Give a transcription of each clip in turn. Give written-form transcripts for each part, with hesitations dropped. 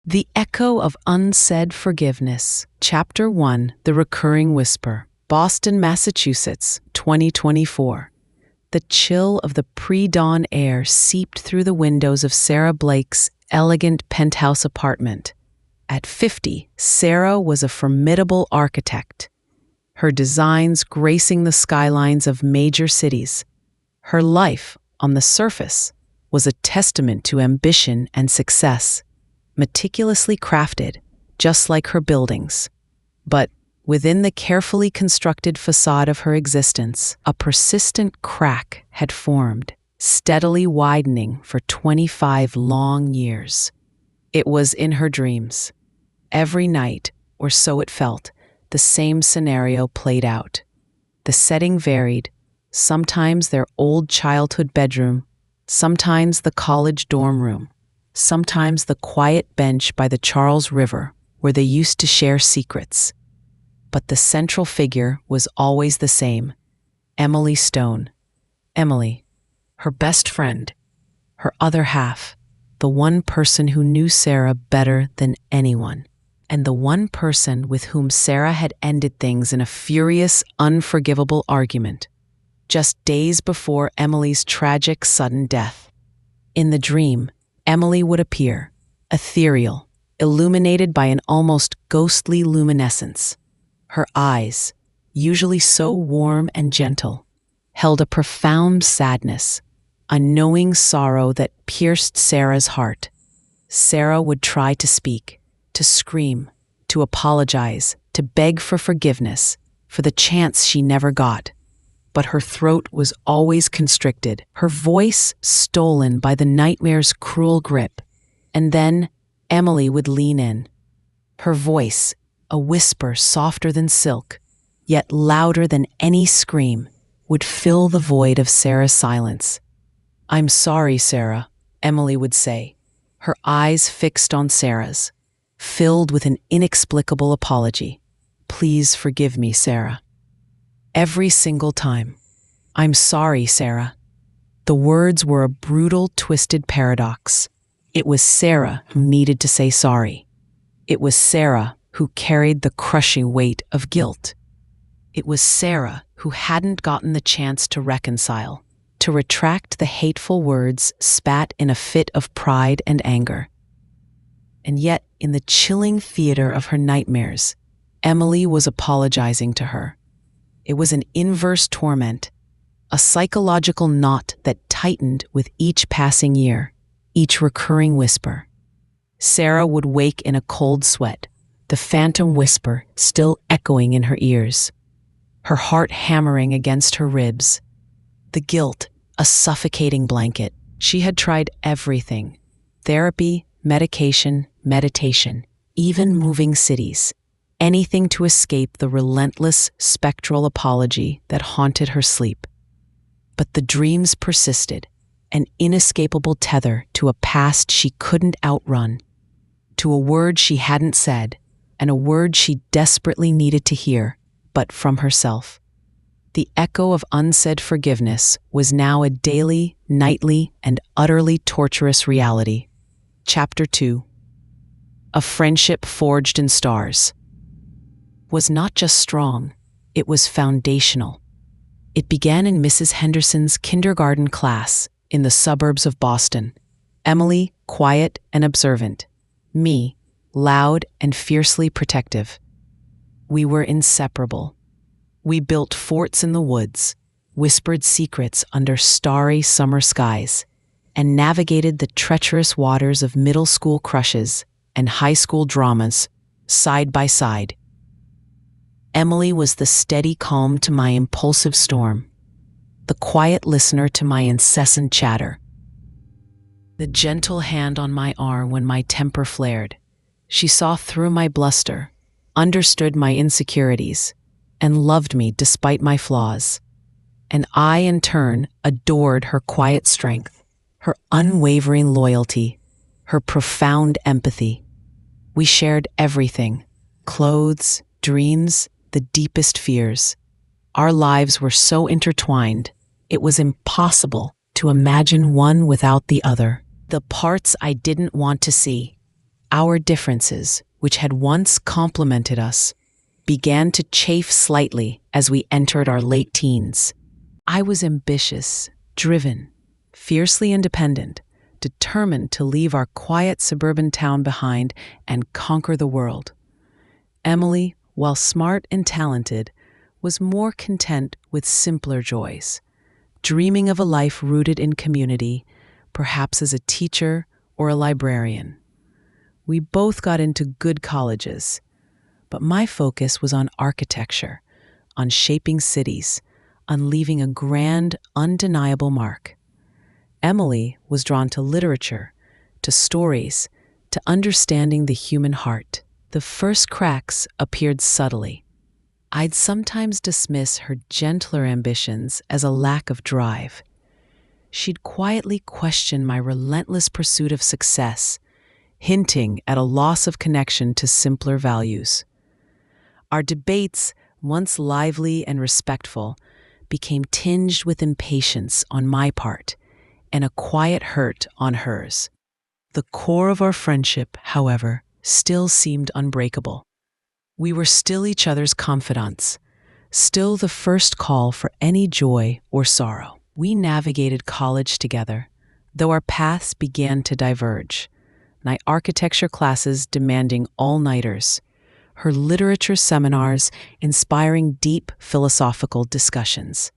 The Echo of Unsaid Forgiveness, Chapter 1, The Recurring Whisper, Boston, Massachusetts, 2024. The chill of the pre-dawn air seeped through the windows of Sarah Blake's elegant penthouse apartment. At 50, Sarah was a formidable architect, her designs gracing the skylines of major cities. Her life, on the surface, was a testament to ambition and success, meticulously crafted, just like her buildings. But within the carefully constructed facade of her existence, a persistent crack had formed, steadily widening for 25 long years. It was in her dreams. Every night, or so it felt, the same scenario played out. The setting varied, sometimes their old childhood bedroom, sometimes the college dorm room, sometimes the quiet bench by the Charles River where they used to share secrets. But the central figure was always the same, Emily Stone. Emily, her best friend, her other half, the one person who knew Sarah better than anyone, and the one person with whom Sarah had ended things in a furious, unforgivable argument, just days before Emily's tragic sudden death. In the dream, Emily would appear, ethereal, illuminated by an almost ghostly luminescence. Her eyes, usually so warm and gentle, held a profound sadness, a knowing sorrow that pierced Sarah's heart. Sarah would try to speak, to scream, to apologize, to beg for forgiveness, for the chance she never got. But her throat was always constricted, her voice stolen by the nightmare's cruel grip. And then Emily would lean in. Her voice, a whisper softer than silk, yet louder than any scream, would fill the void of Sarah's silence. "I'm sorry, Sarah," Emily would say, her eyes fixed on Sarah's, filled with an inexplicable apology. "Please forgive me, Sarah." Every single time. "I'm sorry, Sarah." The words were a brutal, twisted paradox. It was Sarah who needed to say sorry. It was Sarah who carried the crushing weight of guilt. It was Sarah who hadn't gotten the chance to reconcile, to retract the hateful words spat in a fit of pride and anger. And yet, in the chilling theater of her nightmares, Emily was apologizing to her. It was an inverse torment, a psychological knot that tightened with each passing year, each recurring whisper. Sarah would wake in a cold sweat, the phantom whisper still echoing in her ears, her heart hammering against her ribs. The guilt, a suffocating blanket. She had tried everything: therapy, medication, meditation, even moving cities. Anything to escape the relentless, spectral apology that haunted her sleep. But the dreams persisted, an inescapable tether to a past she couldn't outrun, to a word she hadn't said, and a word she desperately needed to hear, but from herself. The echo of unsaid forgiveness was now a daily, nightly, and utterly torturous reality. Chapter 2. A Friendship Forged in Stars. Was not just strong, it was foundational. It began in Mrs. Henderson's kindergarten class in the suburbs of Boston. Emily, quiet and observant. Me, loud and fiercely protective. We were inseparable. We built forts in the woods, whispered secrets under starry summer skies, and navigated the treacherous waters of middle school crushes and high school dramas side by side. Emily was the steady calm to my impulsive storm, the quiet listener to my incessant chatter, the gentle hand on my arm when my temper flared. She saw through my bluster, understood my insecurities, and loved me despite my flaws. And I, in turn, adored her quiet strength, her unwavering loyalty, her profound empathy. We shared everything: clothes, dreams, the deepest fears. Our lives were so intertwined, it was impossible to imagine one without the other. The parts I didn't want to see, our differences, which had once complemented us, began to chafe slightly as we entered our late teens. I was ambitious, driven, fiercely independent, determined to leave our quiet suburban town behind and conquer the world. Emily, while smart and talented, was more content with simpler joys, dreaming of a life rooted in community, perhaps as a teacher or a librarian. We both got into good colleges, but my focus was on architecture, on shaping cities, on leaving a grand, undeniable mark. Emily was drawn to literature, to stories, to understanding the human heart. The first cracks appeared subtly. I'd sometimes dismiss her gentler ambitions as a lack of drive. She'd quietly question my relentless pursuit of success, hinting at a loss of connection to simpler values. Our debates, once lively and respectful, became tinged with impatience on my part and a quiet hurt on hers. The core of our friendship, however, still seemed unbreakable. We were still each other's confidants, still the first call for any joy or sorrow. We navigated college together, though our paths began to diverge. My architecture classes demanding all-nighters, her literature seminars inspiring deep philosophical discussions.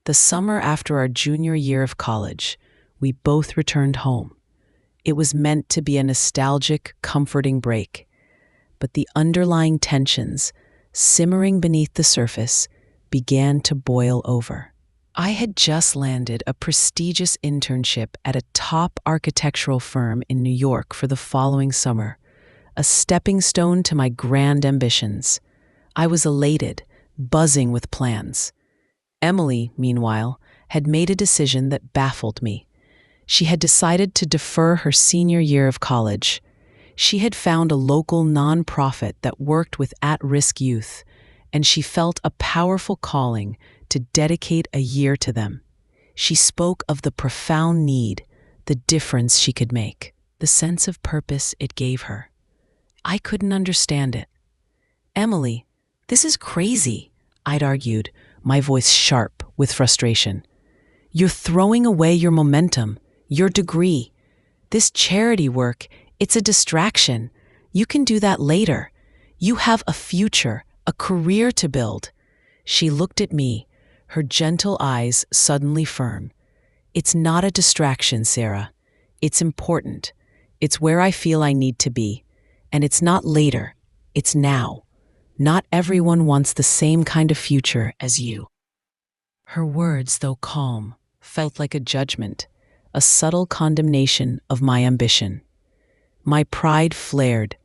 The summer after our junior year of college, we both returned home. It was meant to be a nostalgic, comforting break, but the underlying tensions, simmering beneath the surface, began to boil over. I had just landed a prestigious internship at a top architectural firm in New York for the following summer, a stepping stone to my grand ambitions. I was elated, buzzing with plans. Emily, meanwhile, had made a decision that baffled me. She had decided to defer her senior year of college. She had found a local nonprofit that worked with at-risk youth, and she felt a powerful calling to dedicate a year to them. She spoke of the profound need, the difference she could make, the sense of purpose it gave her. I couldn't understand it. "Emily, this is crazy," I'd argued, my voice sharp with frustration. "You're throwing away your momentum, your degree. This charity work, it's a distraction. You can do that later. You have a future, a career to build." She looked at me, her gentle eyes suddenly firm. "It's not a distraction, Sarah. It's important. It's where I feel I need to be. And it's not later. It's now. Not everyone wants the same kind of future as you." Her words, though calm, felt like a judgment, a subtle condemnation of my ambition. My pride flared.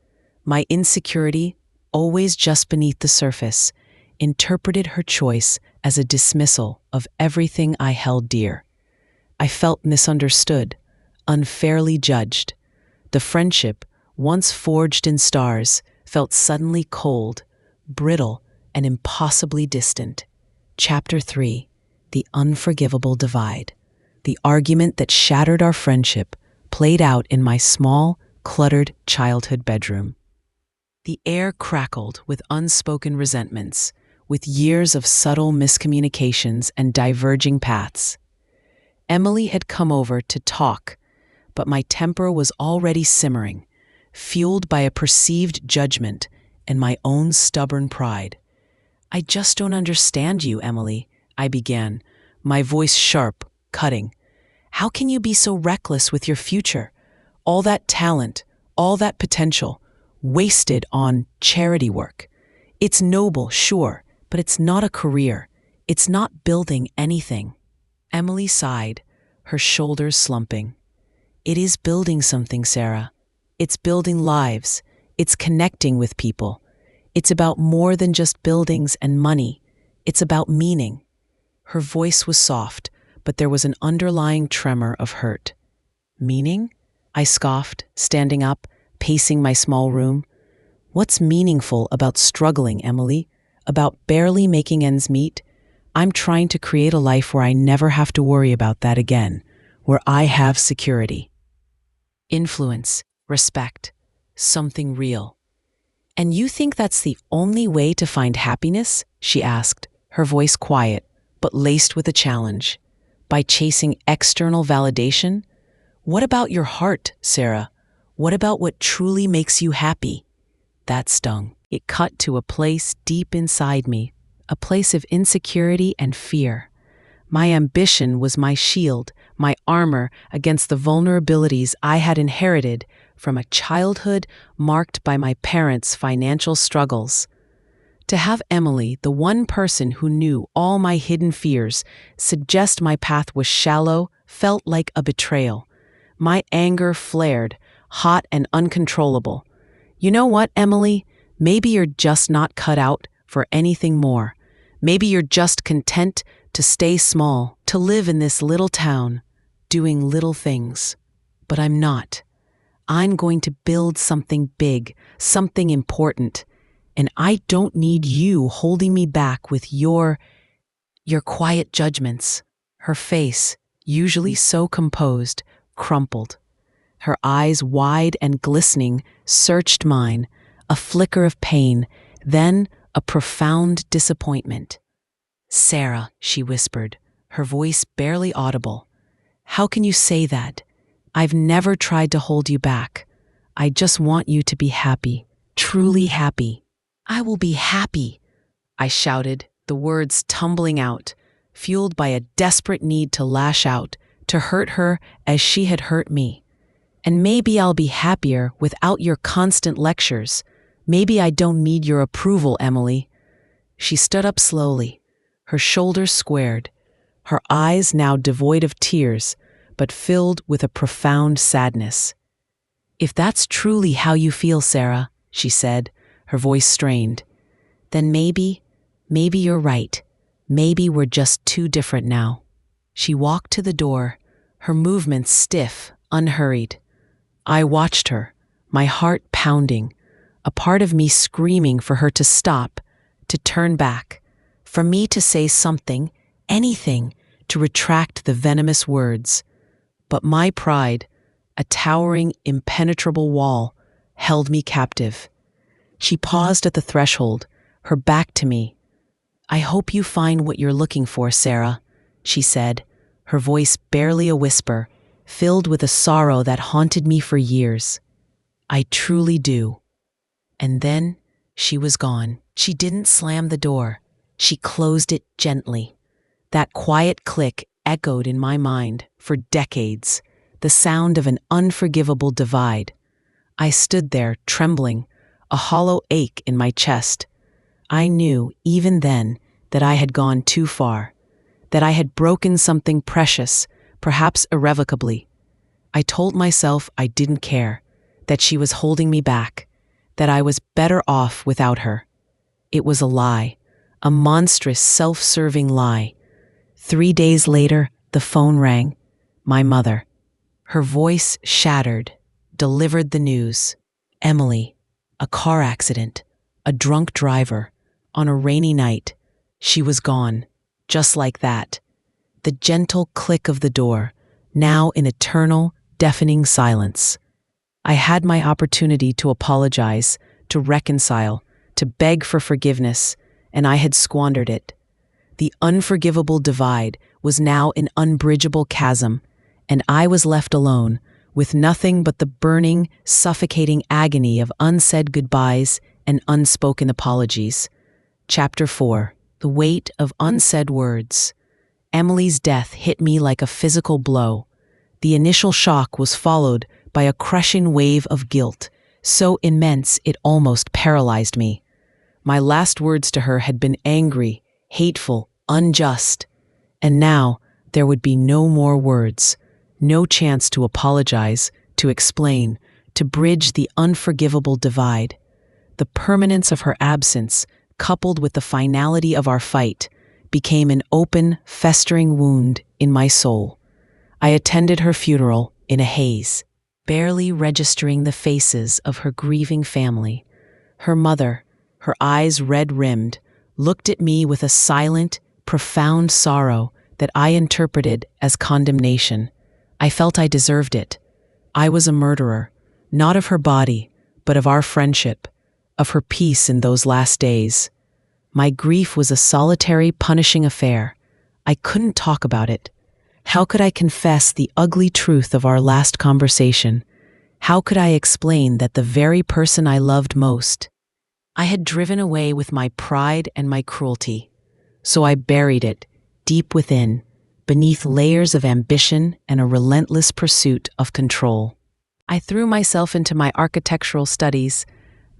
My insecurity, always just beneath the surface, interpreted her choice as a dismissal of everything I held dear. I felt misunderstood, unfairly judged. The friendship, once forged in stars, felt suddenly cold, brittle, and impossibly distant. Chapter 3: The Unforgivable Divide. The argument that shattered our friendship played out in my small, cluttered childhood bedroom. The air crackled with unspoken resentments, with years of subtle miscommunications and diverging paths. Emily had come over to talk, but my temper was already simmering, fueled by a perceived judgment and my own stubborn pride. "I just don't understand you, Emily," I began, my voice sharp, cutting. "How can you be so reckless with your future? All that talent, all that potential, wasted on charity work. It's noble, sure, but it's not a career. It's not building anything." Emily sighed, her shoulders slumping. "It is building something, Sarah. It's building lives. It's connecting with people. It's about more than just buildings and money. It's about meaning." Her voice was soft, but there was an underlying tremor of hurt. "Meaning?" I scoffed, standing up, pacing my small room. "What's meaningful about struggling, Emily? About barely making ends meet? I'm trying to create a life where I never have to worry about that again, where I have security, influence, respect, something real. "And you think that's the only way to find happiness?" she asked, her voice quiet, but laced with a challenge. "By chasing external validation? What about your heart, Sarah? What about what truly makes you happy?" That stung. It cut to a place deep inside me, a place of insecurity and fear. My ambition was my shield, my armor against the vulnerabilities I had inherited from a childhood marked by my parents' financial struggles. To have Emily, the one person who knew all my hidden fears, suggest my path was shallow felt like a betrayal. My anger flared, hot and uncontrollable. "You know what, Emily? Maybe you're just not cut out for anything more. Maybe you're just content to stay small, to live in this little town, doing little things. But I'm not. I'm going to build something big, something important. And I don't need you holding me back with your quiet judgments." Her face, usually so composed, crumpled. Her eyes, wide and glistening, searched mine, a flicker of pain, then a profound disappointment. "Sarah," she whispered, her voice barely audible. "How can you say that? I've never tried to hold you back. I just want you to be happy, truly happy." "I will be happy," I shouted, the words tumbling out, fueled by a desperate need to lash out, to hurt her as she had hurt me. "And maybe I'll be happier without your constant lectures. Maybe I don't need your approval, Emily." She stood up slowly, her shoulders squared, her eyes now devoid of tears, but filled with a profound sadness. "If that's truly how you feel, Sarah," she said, her voice strained, "then maybe you're right. Maybe we're just too different now." She walked to the door, her movements stiff, unhurried. I watched her, my heart pounding, a part of me screaming for her to stop, to turn back, for me to say something, anything, to retract the venomous words. But my pride, a towering, impenetrable wall, held me captive. She paused at the threshold, her back to me. "I hope you find what you're looking for, Sarah," she said, her voice barely a whisper, filled with a sorrow that haunted me for years. "I truly do." And then she was gone. She didn't slam the door. She closed it gently. That quiet click echoed in my mind for decades, the sound of an unforgivable divide. I stood there, trembling, a hollow ache in my chest. I knew, even then, that I had gone too far, that I had broken something precious, perhaps irrevocably. I told myself I didn't care, that she was holding me back, that I was better off without her. It was a lie, a monstrous, self-serving lie. 3 days later, the phone rang. My mother. Her voice shattered, delivered the news. Emily, a car accident, a drunk driver, on a rainy night. She was gone, just like that. The gentle click of the door, now in eternal, deafening silence. I had my opportunity to apologize, to reconcile, to beg for forgiveness, and I had squandered it. The unforgivable divide was now an unbridgeable chasm, and I was left alone, with nothing but the burning, suffocating agony of unsaid goodbyes and unspoken apologies. Chapter 4. The weight of unsaid words. Emily's death hit me like a physical blow. The initial shock was followed by a crushing wave of guilt, so immense it almost paralyzed me. My last words to her had been angry, hateful, unjust. And now there would be no more words, no chance to apologize, to explain, to bridge the unforgivable divide. The permanence of her absence, coupled with the finality of our fight, became an open, festering wound in my soul. I attended her funeral in a haze, barely registering the faces of her grieving family. Her mother, her eyes red-rimmed, looked at me with a silent, profound sorrow that I interpreted as condemnation. I felt I deserved it. I was a murderer, not of her body, but of our friendship, of her peace in those last days. My grief was a solitary, punishing affair. I couldn't talk about it. How could I confess the ugly truth of our last conversation? How could I explain that the very person I loved most I had driven away with my pride and my cruelty? So I buried it deep within, beneath layers of ambition and a relentless pursuit of control. I threw myself into my architectural studies,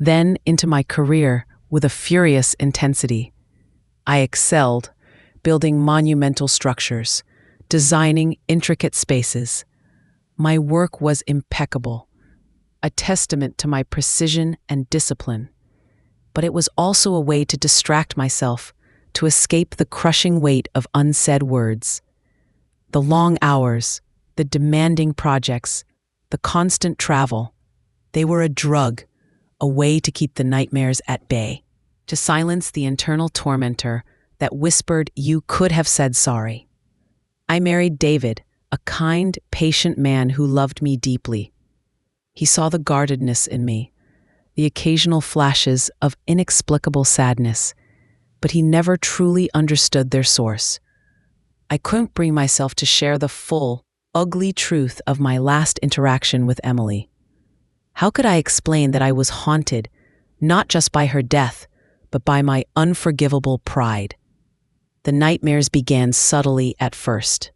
then into my career with a furious intensity. I excelled, building monumental structures, designing intricate spaces. My work was impeccable, a testament to my precision and discipline. But it was also a way to distract myself, to escape the crushing weight of unsaid words. The long hours, the demanding projects, the constant travel, they were a drug, a way to keep the nightmares at bay, to silence the internal tormentor that whispered you could have said sorry. I married David, a kind, patient man who loved me deeply. He saw the guardedness in me, the occasional flashes of inexplicable sadness, but he never truly understood their source. I couldn't bring myself to share the full, ugly truth of my last interaction with Emily. How could I explain that I was haunted, not just by her death, but by my unforgivable pride? The nightmares began subtly at first.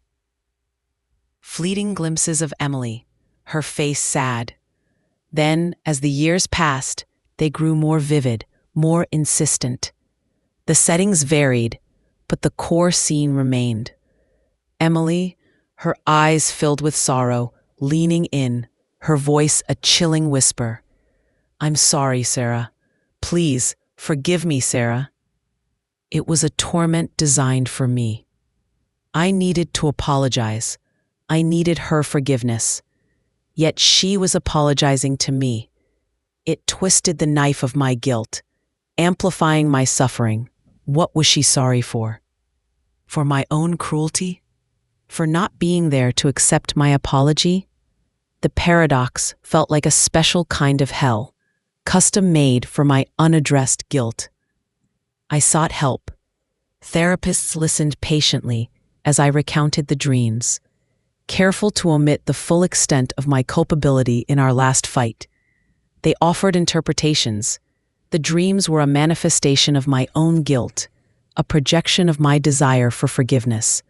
Fleeting glimpses of Emily, her face sad. Then, as the years passed, they grew more vivid, more insistent. The settings varied, but the core scene remained. Emily, her eyes filled with sorrow, leaning in, her voice a chilling whisper. "I'm sorry, Sarah. Please, forgive me, Sarah." It was a torment designed for me. I needed to apologize. I needed her forgiveness. Yet she was apologizing to me. It twisted the knife of my guilt, amplifying my suffering. What was she sorry for? For my own cruelty? For not being there to accept my apology? The paradox felt like a special kind of hell, custom-made for my unaddressed guilt. I sought help. Therapists listened patiently as I recounted the dreams, careful to omit the full extent of my culpability in our last fight. They offered interpretations. The dreams were a manifestation of my own guilt, a projection of my desire for forgiveness.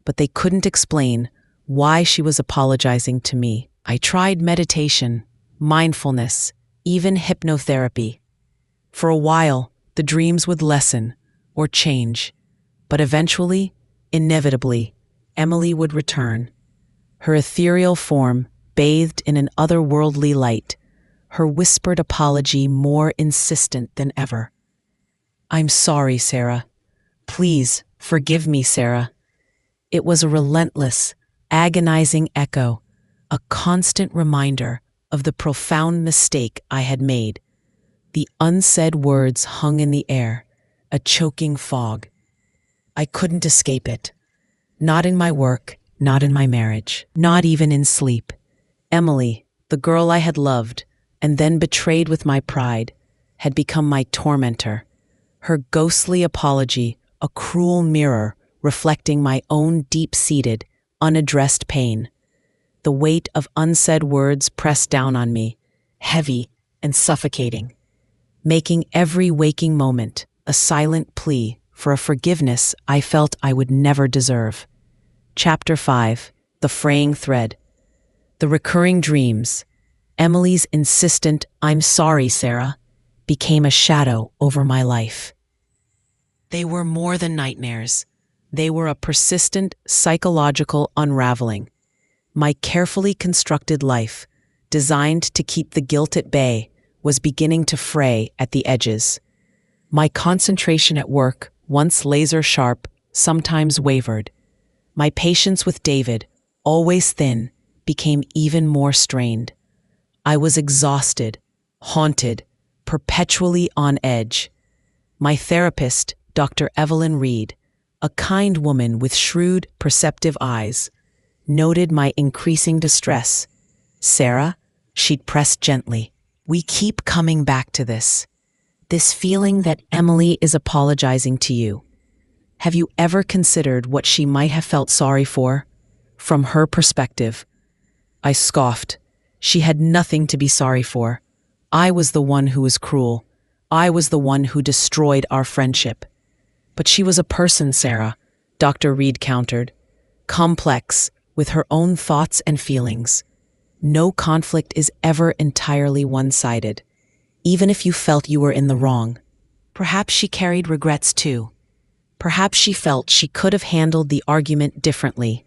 But they couldn't explain why she was apologizing to me. I tried meditation, mindfulness, even hypnotherapy. For a while, the dreams would lessen or change, but eventually, inevitably, Emily would return. Her ethereal form bathed in an otherworldly light, her whispered apology more insistent than ever. "I'm sorry, Sarah. Please, forgive me, Sarah." It was a relentless, agonizing echo, a constant reminder of the profound mistake I had made. The unsaid words hung in the air, a choking fog. I couldn't escape it. Not in my work, not in my marriage, not even in sleep. Emily, the girl I had loved, and then betrayed with my pride, had become my tormentor. Her ghostly apology, a cruel mirror reflecting my own deep-seated, unaddressed pain. The weight of unsaid words pressed down on me, heavy and suffocating, making every waking moment a silent plea for a forgiveness I felt I would never deserve. Chapter 5. The Fraying Thread. The recurring dreams. Emily's insistent, "I'm sorry, Sarah," became a shadow over my life. They were more than nightmares. They were a persistent psychological unraveling. My carefully constructed life, designed to keep the guilt at bay, was beginning to fray at the edges. My concentration at work, once laser-sharp, sometimes wavered. My patience with David, always thin, became even more strained. I was exhausted, haunted, perpetually on edge. My therapist, Dr. Evelyn Reed, a kind woman with shrewd, perceptive eyes, noted my increasing distress. "Sarah," she'd press gently, We keep coming back to this feeling that Emily is apologizing to you. Have you ever considered what she might have felt sorry for? From her perspective, I scoffed. She had nothing to be sorry for. I was the one who was cruel. I was the one who destroyed our friendship. But she was a person, Sarah, Dr. Reed countered. Complex, with her own thoughts and feelings. No conflict is ever entirely one-sided, even if you felt you were in the wrong. Perhaps she carried regrets too. Perhaps she felt she could have handled the argument differently,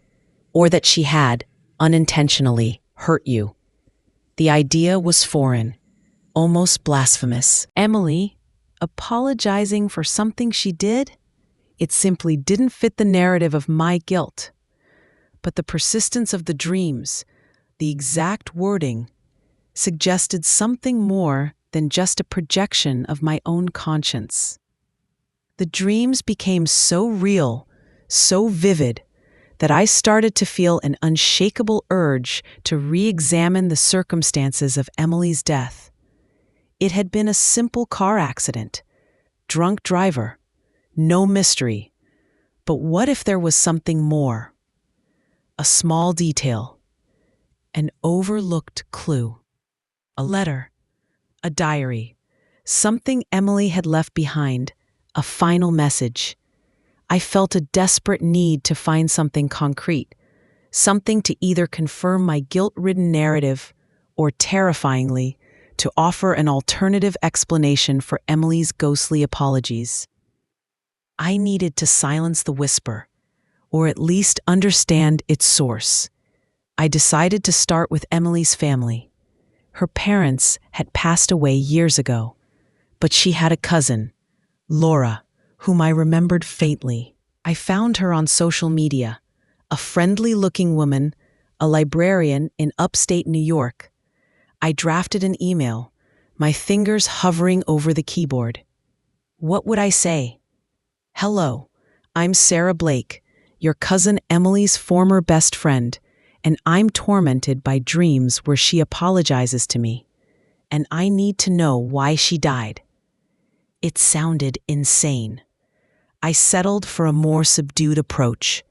or that she had, unintentionally, hurt you. The idea was foreign, almost blasphemous. Emily, apologizing for something she did? It simply didn't fit the narrative of my guilt. But the persistence of the dreams, the exact wording, suggested something more than just a projection of my own conscience. The dreams became so real, so vivid, that I started to feel an unshakable urge to re-examine the circumstances of Emily's death. It had been a simple car accident, drunk driver, no mystery. But what if there was something more? A small detail, an overlooked clue, a letter, a diary, something Emily had left behind, a final message. I felt a desperate need to find something concrete, something to either confirm my guilt-ridden narrative or, terrifyingly, to offer an alternative explanation for Emily's ghostly apologies. I needed to silence the whisper, or at least understand its source. I decided to start with Emily's family. Her parents had passed away years ago, but she had a cousin, Laura, whom I remembered faintly. I found her on social media, a friendly-looking woman, a librarian in upstate New York. I drafted an email, my fingers hovering over the keyboard. What would I say? Hello, I'm Sarah Blake, your cousin Emily's former best friend, and I'm tormented by dreams where she apologizes to me, and I need to know why she died. It sounded insane. I settled for a more subdued approach,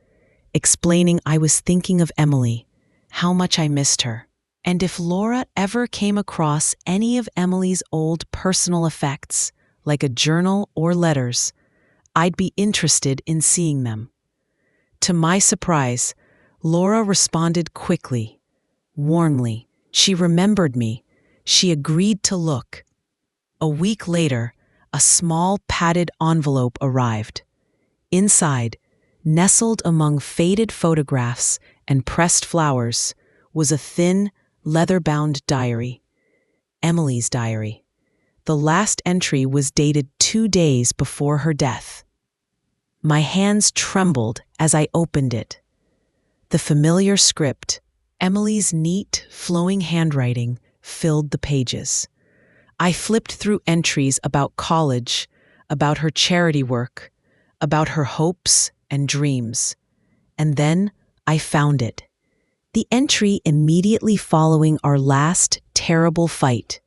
explaining I was thinking of Emily, how much I missed her, and if Laura ever came across any of Emily's old personal effects, like a journal or letters, I'd be interested in seeing them. To my surprise, Laura responded quickly, warmly. She remembered me. She agreed to look. A week later, a small padded envelope arrived. Inside, nestled among faded photographs and pressed flowers, was a thin, leather-bound diary. Emily's diary. The last entry was dated 2 days before her death. My hands trembled as I opened it. The familiar script, Emily's neat, flowing handwriting, filled the pages. I flipped through entries about college, about her charity work, about her hopes and dreams. And then I found it. The entry immediately following our last terrible fight.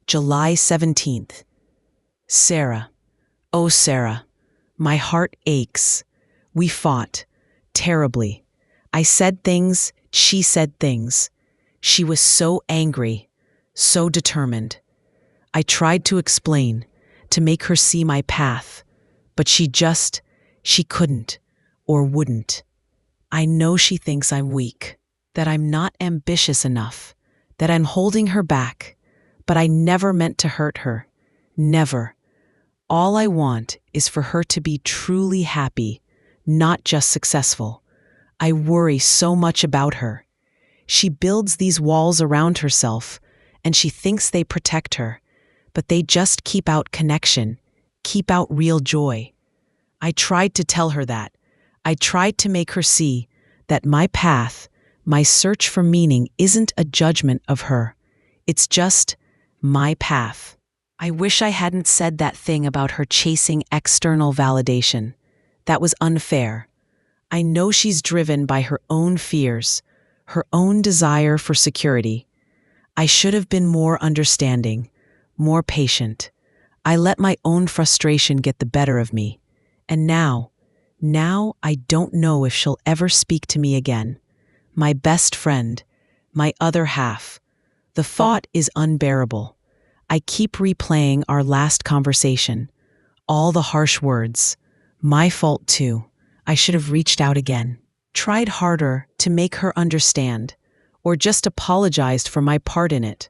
July 17th. Sarah. Oh, Sarah. My heart aches. We fought. Terribly. I said things, she said things. She was so angry, so determined. I tried to explain, to make her see my path, but she couldn't, or wouldn't. I know she thinks I'm weak, that I'm not ambitious enough, that I'm holding her back, but I never meant to hurt her. Never. All I want is for her to be truly happy, not just successful. I worry so much about her. She builds these walls around herself, and she thinks they protect her, but they just keep out connection, keep out real joy. I tried to tell her that. I tried to make her see that my path, my search for meaning isn't a judgment of her. It's just my path. I wish I hadn't said that thing about her chasing external validation. That was unfair. I know she's driven by her own fears, her own desire for security. I should have been more understanding, more patient. I let my own frustration get the better of me. And now I don't know if she'll ever speak to me again. My best friend, my other half. The thought is unbearable. I keep replaying our last conversation. All the harsh words. My fault too. I should have reached out again. Tried harder to make her understand, or just apologized for my part in it.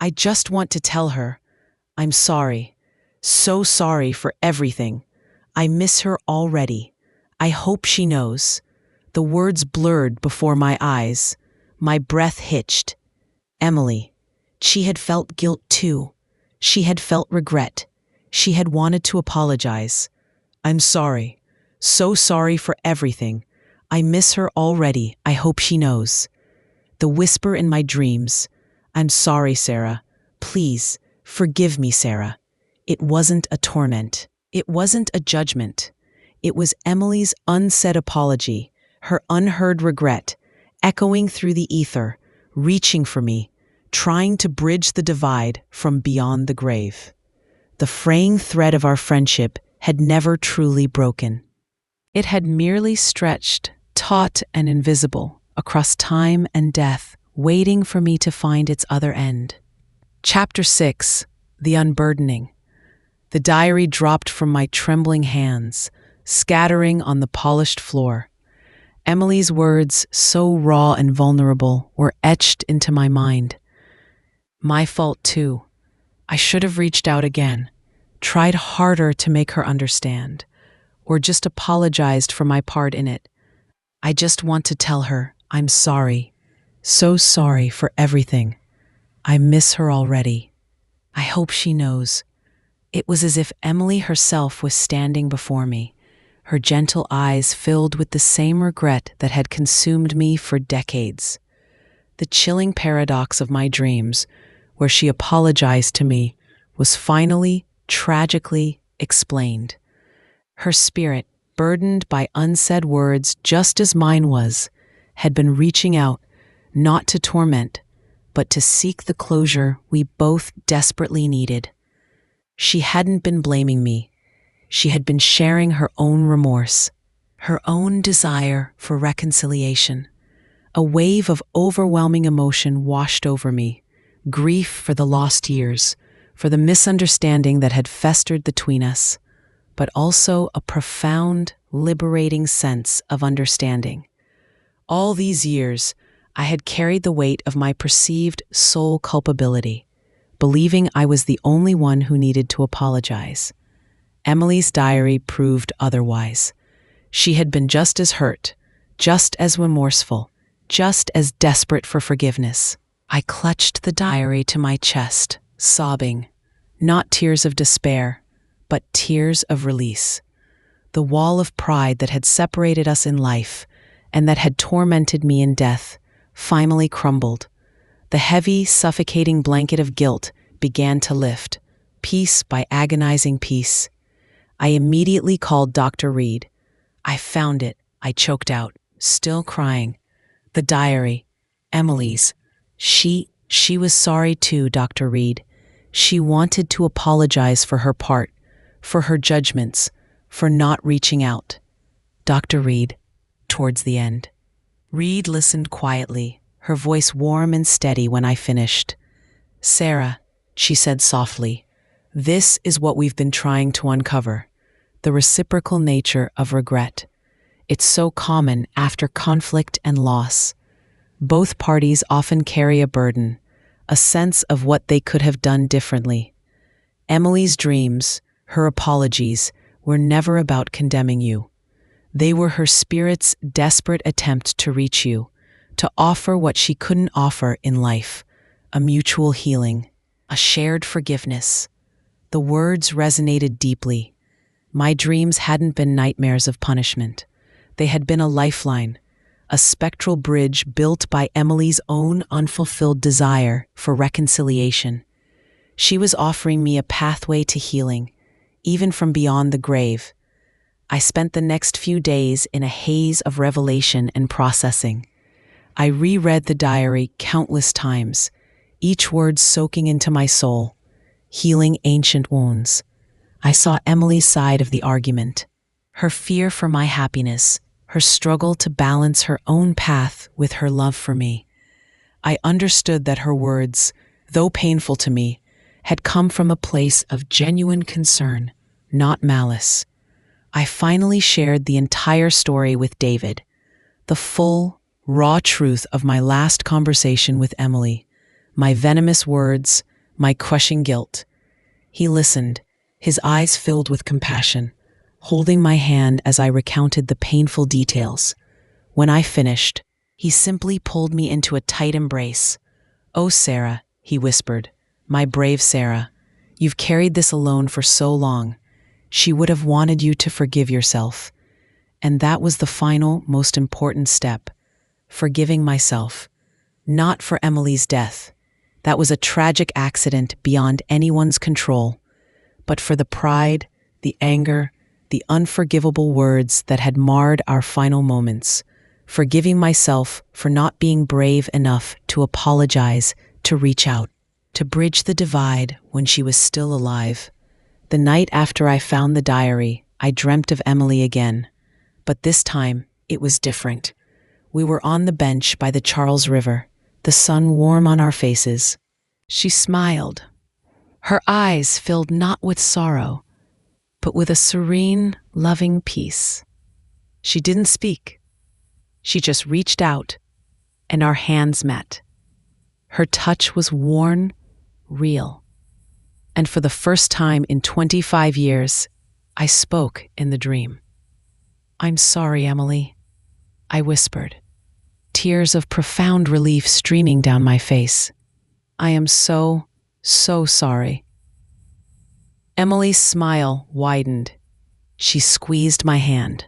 I just want to tell her, I'm sorry. So sorry for everything. I miss her already. I hope she knows. The words blurred before my eyes. My breath hitched. Emily. She had felt guilt too. She had felt regret. She had wanted to apologize. I'm sorry. So sorry for everything. I miss her already. I hope she knows. The whisper in my dreams. I'm sorry, Sarah. Please, forgive me, Sarah. It wasn't a torment. It wasn't a judgment. It was Emily's unsaid apology, her unheard regret, echoing through the ether, reaching for me, trying to bridge the divide from beyond the grave. The fraying thread of our friendship had never truly broken. It had merely stretched, taut and invisible, across time and death, waiting for me to find its other end. Chapter 6. The Unburdening. The diary dropped from my trembling hands, scattering on the polished floor. Emily's words, so raw and vulnerable, were etched into my mind. My fault too. I should have reached out again, tried harder to make her understand, or just apologized for my part in it. I just want to tell her, I'm sorry. So sorry for everything. I miss her already. I hope she knows. It was as if Emily herself was standing before me, her gentle eyes filled with the same regret that had consumed me for decades. The chilling paradox of my dreams, where she apologized to me, was finally, tragically explained. Her spirit, burdened by unsaid words just as mine was, had been reaching out, not to torment, but to seek the closure we both desperately needed. She hadn't been blaming me. She had been sharing her own remorse, her own desire for reconciliation. A wave of overwhelming emotion washed over me, grief for the lost years, for the misunderstanding that had festered between us, but also a profound, liberating sense of understanding. All these years, I had carried the weight of my perceived soul culpability, believing I was the only one who needed to apologize. Emily's diary proved otherwise. She had been just as hurt, just as remorseful, just as desperate for forgiveness. I clutched the diary to my chest, sobbing, not tears of despair, but tears of release. The wall of pride that had separated us in life and that had tormented me in death finally crumbled. The heavy, suffocating blanket of guilt began to lift, piece by agonizing piece. I immediately called Dr. Reed. I found it, I choked out, still crying. The diary, Emily's. She was sorry too, Dr. Reed. She wanted to apologize for her part, for her judgments, for not reaching out. Dr. Reed, towards the end. Reed listened quietly, her voice warm and steady when I finished. Sarah, she said softly, this is what we've been trying to uncover, the reciprocal nature of regret. It's so common after conflict and loss. Both parties often carry a burden, a sense of what they could have done differently. Emily's dreams, her apologies, were never about condemning you. They were her spirit's desperate attempt to reach you, to offer what she couldn't offer in life, a mutual healing, a shared forgiveness. The words resonated deeply. My dreams hadn't been nightmares of punishment. They had been a lifeline, a spectral bridge built by Emily's own unfulfilled desire for reconciliation. She was offering me a pathway to healing, even from beyond the grave. I spent the next few days in a haze of revelation and processing. I reread the diary countless times, each word soaking into my soul, healing ancient wounds. I saw Emily's side of the argument, her fear for my happiness, her struggle to balance her own path with her love for me. I understood that her words, though painful to me, had come from a place of genuine concern, not malice. I finally shared the entire story with David, the full, raw truth of my last conversation with Emily, my venomous words, my crushing guilt. He listened, his eyes filled with compassion, holding my hand as I recounted the painful details. When I finished, he simply pulled me into a tight embrace. "Oh, Sarah," he whispered, "my brave Sarah, you've carried this alone for so long. She would have wanted you to forgive yourself." And that was the final, most important step, forgiving myself. Not for Emily's death. That was a tragic accident beyond anyone's control. But for the pride, the anger, the unforgivable words that had marred our final moments. Forgiving myself for not being brave enough to apologize, to reach out, to bridge the divide when she was still alive. The night after I found the diary, I dreamt of Emily again. But this time, it was different. We were on the bench by the Charles River, the sun warm on our faces. She smiled. Her eyes filled not with sorrow, but with a serene, loving peace. She didn't speak. She just reached out, and our hands met. Her touch was worn, real. And for the first time in 25 years, I spoke in the dream. "I'm sorry, Emily," I whispered, tears of profound relief streaming down my face. "I am so sorry." Emily's smile widened. She squeezed my hand.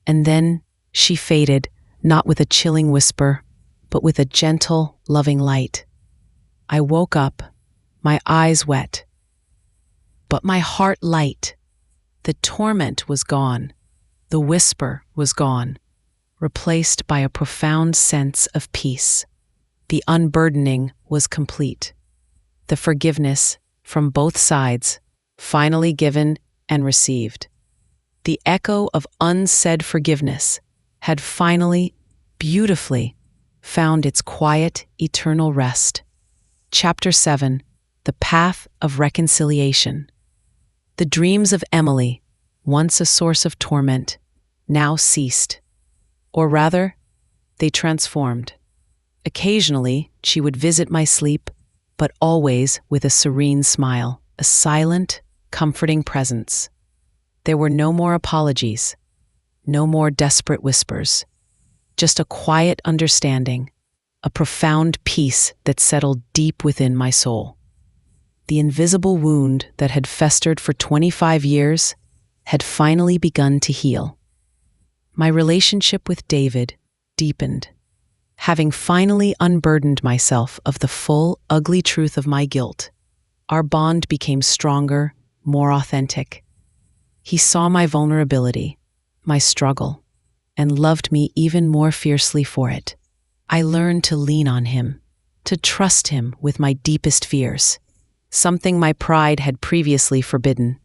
And then she faded, not with a chilling whisper, but with a gentle, loving light. I woke up, my eyes wet, but my heart light. The torment was gone. The whisper was gone, replaced by a profound sense of peace. The unburdening was complete. The forgiveness from both sides, finally given and received. The echo of unsaid forgiveness had finally, beautifully, found its quiet, eternal rest. Chapter 7, The Path of Reconciliation. The dreams of Emily, once a source of torment, now ceased. Or rather, they transformed. Occasionally, she would visit my sleep, but always with a serene smile, a silent, comforting presence. There were no more apologies, no more desperate whispers, just a quiet understanding, a profound peace that settled deep within my soul. The invisible wound that had festered for 25 years had finally begun to heal. My relationship with David deepened. Having finally unburdened myself of the full, ugly truth of my guilt, our bond became stronger, more authentic. He saw my vulnerability, my struggle, and loved me even more fiercely for it. I learned to lean on him, to trust him with my deepest fears, something my pride had previously forbidden.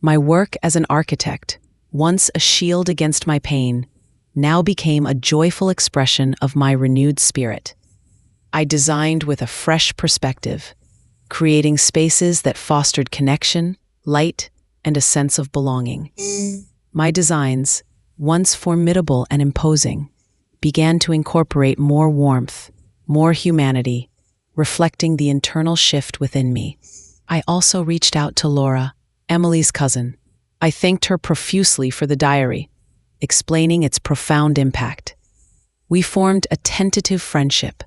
My work as an architect, once a shield against my pain, now became a joyful expression of my renewed spirit. I designed with a fresh perspective, creating spaces that fostered connection, light, and a sense of belonging. My designs, once formidable and imposing, began to incorporate more warmth, more humanity, reflecting the internal shift within me. I also reached out to Laura, Emily's cousin. I thanked her profusely for the diary, explaining its profound impact. We formed a tentative friendship,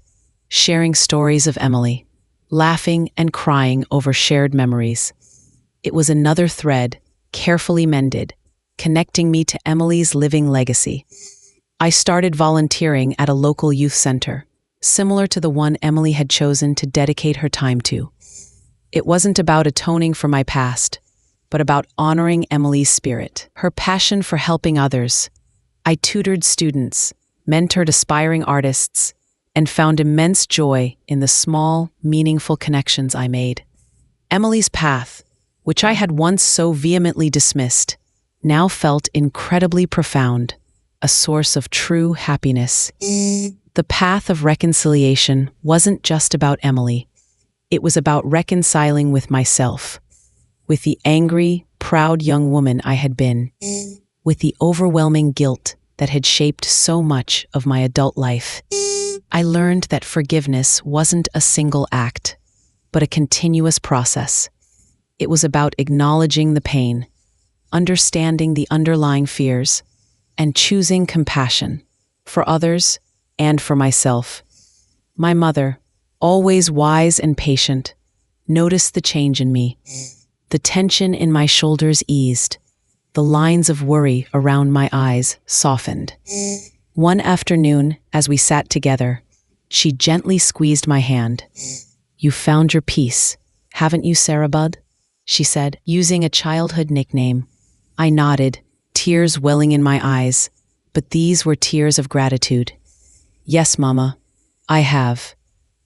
sharing stories of Emily, laughing and crying over shared memories. It was another thread, carefully mended, connecting me to Emily's living legacy. I started volunteering at a local youth center, similar to the one Emily had chosen to dedicate her time to. It wasn't about atoning for my past, but about honoring Emily's spirit, her passion for helping others. I tutored students, mentored aspiring artists, and found immense joy in the small, meaningful connections I made. Emily's path, which I had once so vehemently dismissed, now felt incredibly profound, a source of true happiness. The path of reconciliation wasn't just about Emily. It was about reconciling with myself, with the angry, proud young woman I had been, with the overwhelming guilt that had shaped so much of my adult life. I learned that forgiveness wasn't a single act, but a continuous process. It was about acknowledging the pain, understanding the underlying fears, and choosing compassion for others and for myself. My mother, always wise and patient, noticed the change in me. The tension in my shoulders eased. The lines of worry around my eyes softened. One afternoon, as we sat together, she gently squeezed my hand. "You found your peace, haven't you, Sarah Bud?" she said, using a childhood nickname. I nodded, tears welling in my eyes, but these were tears of gratitude. "Yes, Mama, I have."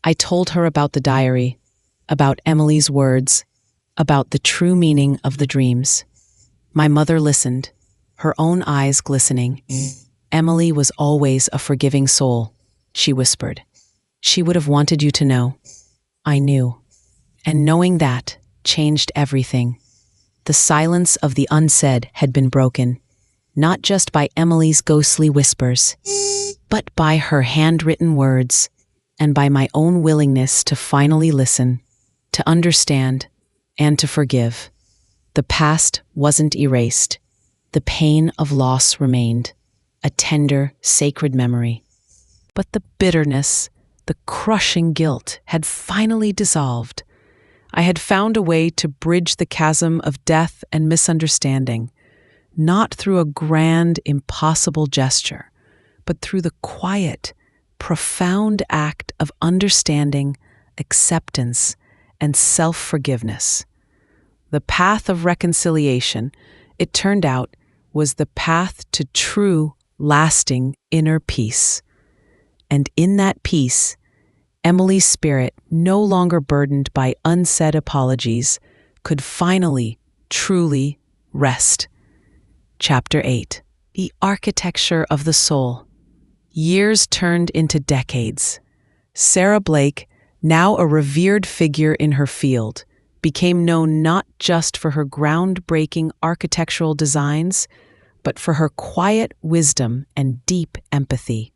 I told her about the diary, about Emily's words, about the true meaning of the dreams. My mother listened, her own eyes glistening. "Emily was always a forgiving soul," she whispered. "She would have wanted you to know." I knew. And knowing that changed everything. The silence of the unsaid had been broken, not just by Emily's ghostly whispers, but by her handwritten words, and by my own willingness to finally listen, to understand, and to forgive. The past wasn't erased. The pain of loss remained, a tender, sacred memory. But the bitterness, the crushing guilt had finally dissolved. I had found a way to bridge the chasm of death and misunderstanding, not through a grand, impossible gesture, but through the quiet, profound act of understanding, acceptance, and self-forgiveness. The path of reconciliation, it turned out, was the path to true, lasting inner peace. And in that peace, Emily's spirit, no longer burdened by unsaid apologies, could finally, truly rest. Chapter 8. The Architecture of the Soul. Years turned into decades. Sarah Blake, now a revered figure in her field, became known not just for her groundbreaking architectural designs, but for her quiet wisdom and deep empathy.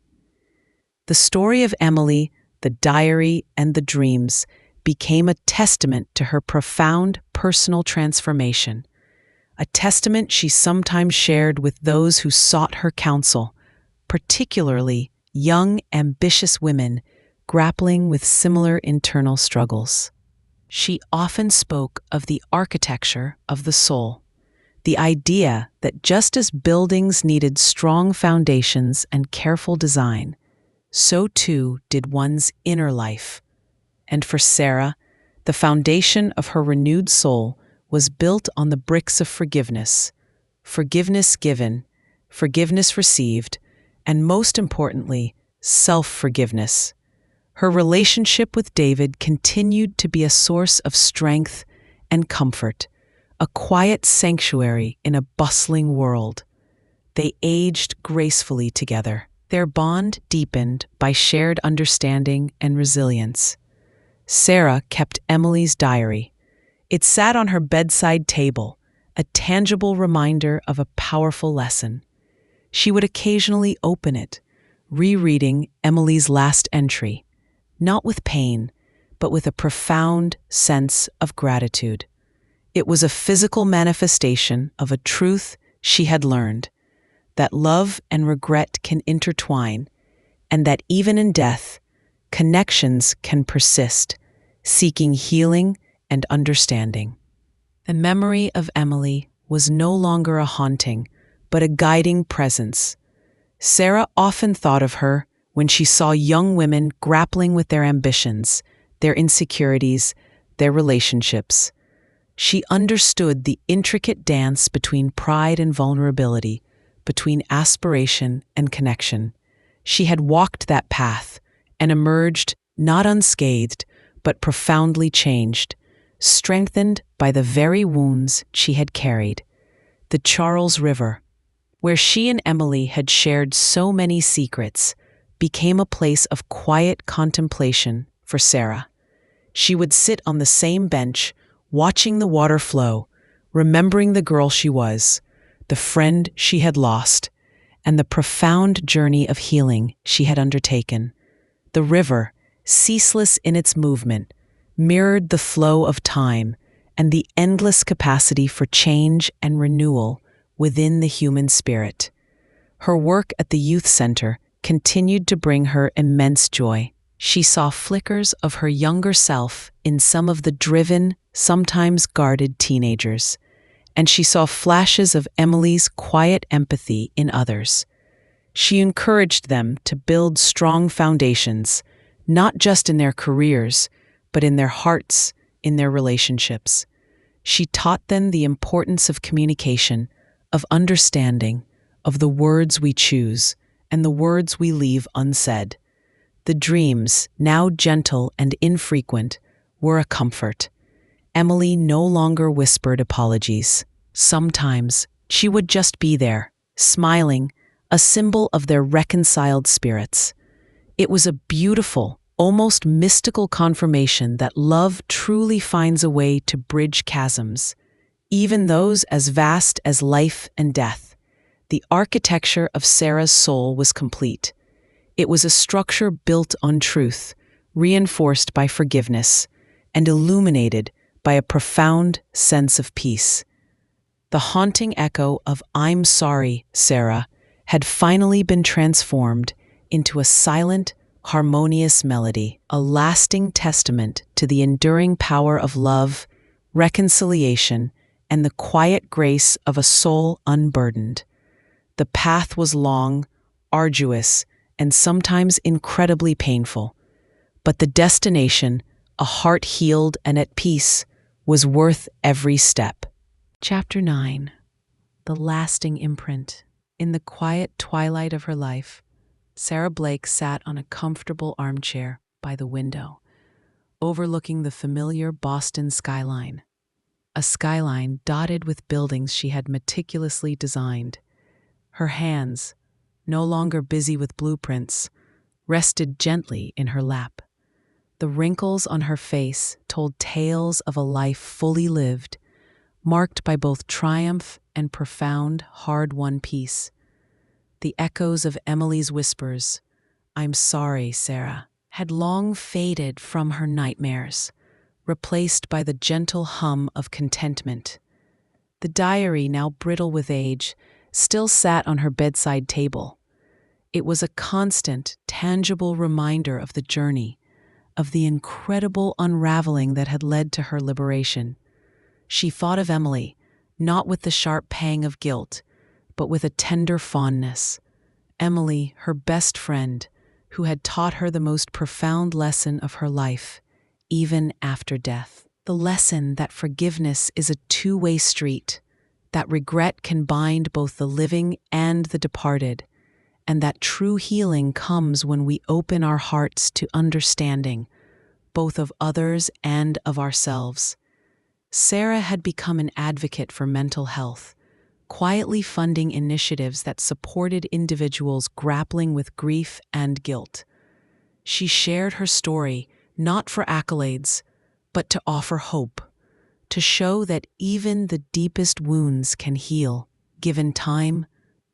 The story of Emily, the diary, and the dreams became a testament to her profound personal transformation, a testament she sometimes shared with those who sought her counsel, particularly young, ambitious women grappling with similar internal struggles. She often spoke of the architecture of the soul, the idea that just as buildings needed strong foundations and careful design, so too did one's inner life. And for Sarah, the foundation of her renewed soul was built on the bricks of forgiveness, forgiveness given, forgiveness received, and most importantly, self-forgiveness. Her relationship with David continued to be a source of strength and comfort, a quiet sanctuary in a bustling world. They aged gracefully together. Their bond deepened by shared understanding and resilience. Sarah kept Emily's diary. It sat on her bedside table, a tangible reminder of a powerful lesson. She would occasionally open it, rereading Emily's last entry, not with pain, but with a profound sense of gratitude. It was a physical manifestation of a truth she had learned, that love and regret can intertwine, and that even in death, connections can persist, seeking healing and understanding. The memory of Emily was no longer a haunting, but a guiding presence. Sarah often thought of her when she saw young women grappling with their ambitions, their insecurities, their relationships. She understood the intricate dance between pride and vulnerability, between aspiration and connection. She had walked that path, and emerged not unscathed, but profoundly changed, strengthened by the very wounds she had carried. The Charles River, where she and Emily had shared so many secrets, became a place of quiet contemplation for Sarah. She would sit on the same bench, watching the water flow, remembering the girl she was, the friend she had lost, and the profound journey of healing she had undertaken. The river, ceaseless in its movement, mirrored the flow of time and the endless capacity for change and renewal within the human spirit. Her work at the youth center continued to bring her immense joy. She saw flickers of her younger self in some of the driven, sometimes guarded teenagers, and she saw flashes of Emily's quiet empathy in others. She encouraged them to build strong foundations, not just in their careers, but in their hearts, in their relationships. She taught them the importance of communication, of understanding, of the words we choose, and the words we leave unsaid. The dreams, now gentle and infrequent, were a comfort. Emily no longer whispered apologies. Sometimes she would just be there, smiling, a symbol of their reconciled spirits. It was a beautiful, almost mystical confirmation that love truly finds a way to bridge chasms, even those as vast as life and death. The architecture of Sarah's soul was complete. It was a structure built on truth, reinforced by forgiveness, and illuminated by a profound sense of peace. The haunting echo of "I'm sorry, Sarah" had finally been transformed into a silent, harmonious melody, a lasting testament to the enduring power of love, reconciliation, and the quiet grace of a soul unburdened. The path was long, arduous, and sometimes incredibly painful, but the destination, a heart healed and at peace, was worth every step. Chapter 9. The Lasting Imprint. In the quiet twilight of her life, Sarah Blake sat on a comfortable armchair by the window, overlooking the familiar Boston skyline. A skyline dotted with buildings she had meticulously designed. Her hands, no longer busy with blueprints, rested gently in her lap. The wrinkles on her face told tales of a life fully lived, marked by both triumph and profound, hard-won peace. The echoes of Emily's whispers, "I'm sorry, Sarah," had long faded from her nightmares, replaced by the gentle hum of contentment. The diary, now brittle with age, still sat on her bedside table. It was a constant, tangible reminder of the journey, of the incredible unraveling that had led to her liberation. She thought of Emily, not with the sharp pang of guilt, but with a tender fondness. Emily, her best friend, who had taught her the most profound lesson of her life, even after death. The lesson that forgiveness is a two-way street, that regret can bind both the living and the departed, and that true healing comes when we open our hearts to understanding, both of others and of ourselves. Sarah had become an advocate for mental health, quietly funding initiatives that supported individuals grappling with grief and guilt. She shared her story not for accolades, but to offer hope, to show that even the deepest wounds can heal, given time,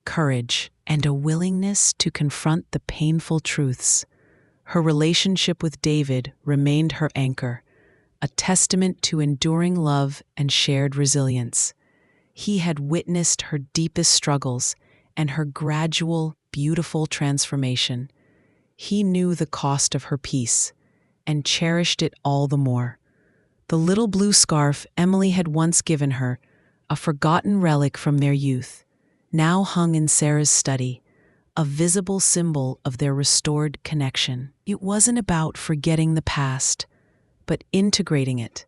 courage, and a willingness to confront the painful truths. Her relationship with David remained her anchor, a testament to enduring love and shared resilience. He had witnessed her deepest struggles and her gradual, beautiful transformation. He knew the cost of her peace and cherished it all the more. The little blue scarf Emily had once given her, a forgotten relic from their youth, now hung in Sarah's study, a visible symbol of their restored connection. It wasn't about forgetting the past, but integrating it,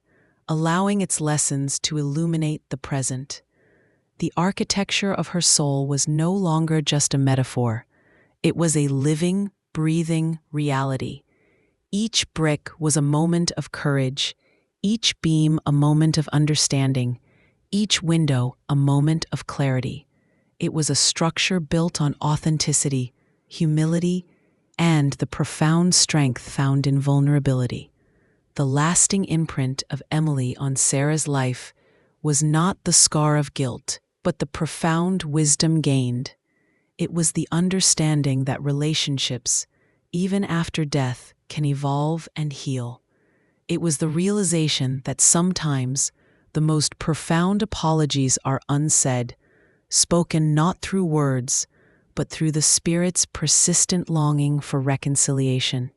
allowing its lessons to illuminate the present. The architecture of her soul was no longer just a metaphor. It was a living, breathing reality, Each brick was a moment of courage, each beam a moment of understanding, each window a moment of clarity. It was a structure built on authenticity, humility, and the profound strength found in vulnerability. The lasting imprint of Emily on Sarah's life was not the scar of guilt, but the profound wisdom gained. It was the understanding that relationships, even after death, can evolve and heal. It was the realization that sometimes the most profound apologies are unsaid, spoken not through words, but through the spirit's persistent longing for reconciliation.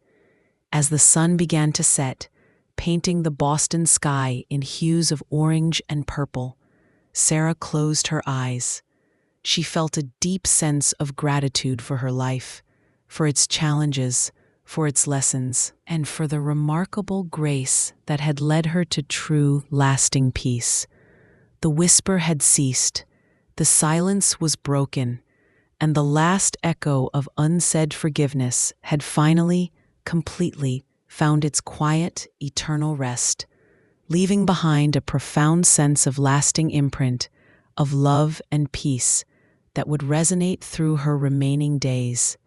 As the sun began to set, painting the Boston sky in hues of orange and purple, Sarah closed her eyes. She felt a deep sense of gratitude for her life, for its challenges, for its lessons, and for the remarkable grace that had led her to true, lasting peace. The whisper had ceased, the silence was broken, and the last echo of unsaid forgiveness had finally, completely found its quiet, eternal rest, leaving behind a profound sense of lasting imprint, of love and peace that would resonate through her remaining days.